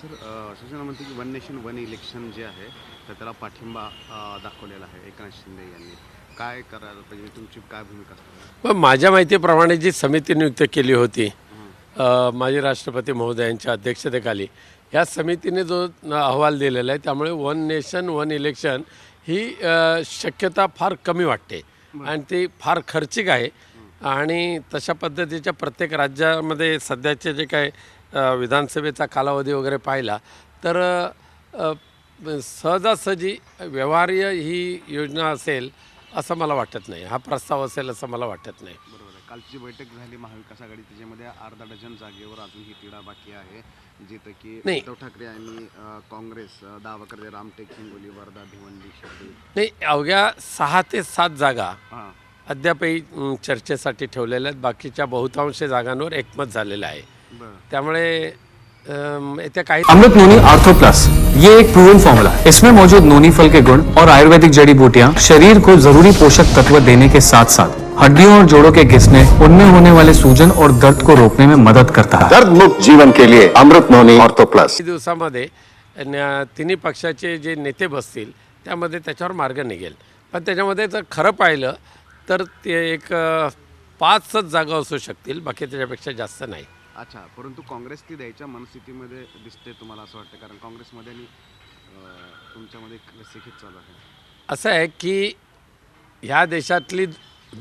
Sir Shiv Sena म्हणते की one nation one election जे आहे तर त्याला पाठिंबा दाखवलेला आहे एकनाथ शिंदे यांनी. काय करायला पाहिजे, तुमची काय भूमिका असते? पण माझ्या माहितीप्रमाणे जी समिती नियुक्त केली होती माजी राष्ट्रपती महोदयांच्या अध्यक्षतेखाली, या समितीने जो अहवाल दिलेला आहे त्यामुळे वन नेशन वन इलेक्शन ही शक्यता फार कमी वाटते आणि ती फार खर्चिक आहे. आणि तशा पद्धतीच्या प्रत्येक राज्यामध्ये सध्याचे जे काय विधानसभेचा कालावधी वगैरे पाहिला तर सहजासहजी व्यवहार्य ही योजना असेल असं मला वाटत नाही, हा प्रस्ताव असेल असं मला वाटत नाही. बरोबर आहे. कालची बैठक झाली महाविकास आघाडी, त्याच्यामध्ये अर्धा डझन जागेवर अजूनही तिढा बाकी आहे, जिथं की नाही. उद्धव ठाकरे आणि काँग्रेस दावा करते रामटेक, हिंगोली, वर्धा, भिवंडी, शिर्डी. नाही, अवघ्या 6 ते 7 जागा हां अद्यापही चर्चेसाठी ठेवलेल्या आहेत. बाकीच्या बहुतांश जागांवर एकमत झालेलं आहे. बरं. त्यामुळे येत्या काही अमृत नोनी आर्थो प्लस, ये एक प्रूवन फॉर्मूला है। इसमें मौजूद नोनी फल के गुण और आयुर्वेदिक जड़ी बूटियां शरीर को जरूरी पोषक तत्व देने के साथ साथ हड्डियों और जोड़ों के घिसने, उनमें होने वाले सूजन और दर्द को रोकने में मदद करता है। दर्द मुक्त जीवन के लिए अमृत नोनी ऑर्थो प्लस। काही दिवसामध्ये तिन्ही पक्षाचे जे नेते बसतील त्यामध्ये त्याच्यावर मार्ग निघेल. पण त्याच्यामध्ये जर खरं पाहिलं तर ते एक 5च जागा असू शकतील, बाकी त्याच्यापेक्षा जास्त नाही. अच्छा, परंतु काँग्रेस ती द्यायच्या मनस्थितीमध्ये दिसते तुम्हाला असं वाटतं? कारण काँग्रेसमध्ये आणि तुमच्यामध्ये रस्सीखेच चालू आहे. असं आहे की ह्या देशातली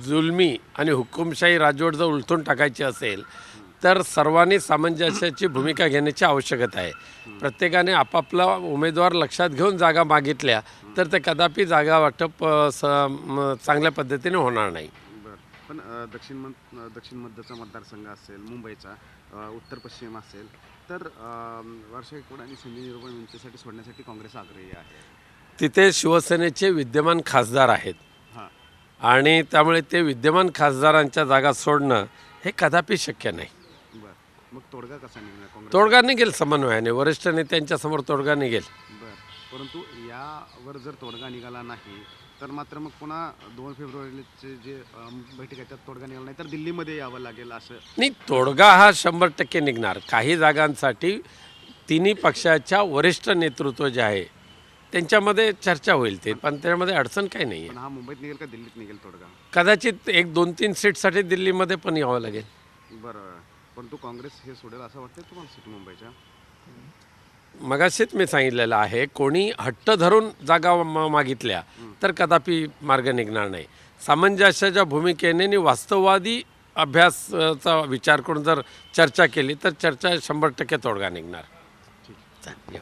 जुलमी आणि हुकुमशाही राजवट जर उलथून टाकायची असेल तर सर्वांनी सामंजस्याची भूमिका घेण्याची आवश्यकता आहे. प्रत्येकाने आपापला उमेदवार लक्षात घेऊन जागा मागितल्या तर ते कदापि जागा वाटप चांगल्या पद्धतीने होणार नाही. बरं, पण दक्षिण मध्यचा मतदारसंघ असेल, मुंबईचा उत्तर पश्चिम असेल, तर वर्षा गायकवाड आणि संजय निरुपम यांच्यासाठी सोडण्यासाठी काँग्रेस आग्रही आहे. तिथे शिवसेनेचे विद्यमान खासदार आहेत हां, आणि त्यामुळे ते विद्यमान खासदारांच्या जागा सोडणं हे कदापि शक्य नाही. बरं. मग तोडगा कसा निघणार काँग्रेस? तोडगा निघेल समन्वयाने, वरिष्ठ नेत्यांच्या समोर तोडगा निघेल. बरं, परंतु यावर जर तोडगा निघाला नाही तर मात्र मग पुन्हा 2 फेब्रुवारीचे जे बैठक आहे त्यात तोडगा निघाला नाही तर दिल्लीमध्ये यावं लागेल असं नाही. तोडगा हा 100% निघणार. काही जागांसाठी तिन्ही पक्षाच्या वरिष्ठ नेतृत्व जे आहे त्यांच्यामध्ये चर्चा होईल, ते पण त्यामध्ये अडचण काही नाही पण आहे. हा मुंबईत निघेल का दिल्लीत निघेल तोडगा? कदाचित 1-2-3 सीटसाठी दिल्लीमध्ये पण यावं लागेल. बरं, परंतु काँग्रेस हे सोडेल असं वाटतं तुम्हाला सीट मुंबईच्या? मगाशीच मी सांगितलेलं आहे, कोणी हट्ट धरून जागा मागितल्या तर कदापि मार्ग निघणार नाही. सामंजस्याच्या भूमिकेने आणि वास्तववादी अभ्यासाचा विचार करून जर चर्चा केली तर चर्चा 100% तोडगा निघणार. ठीक. चालेल.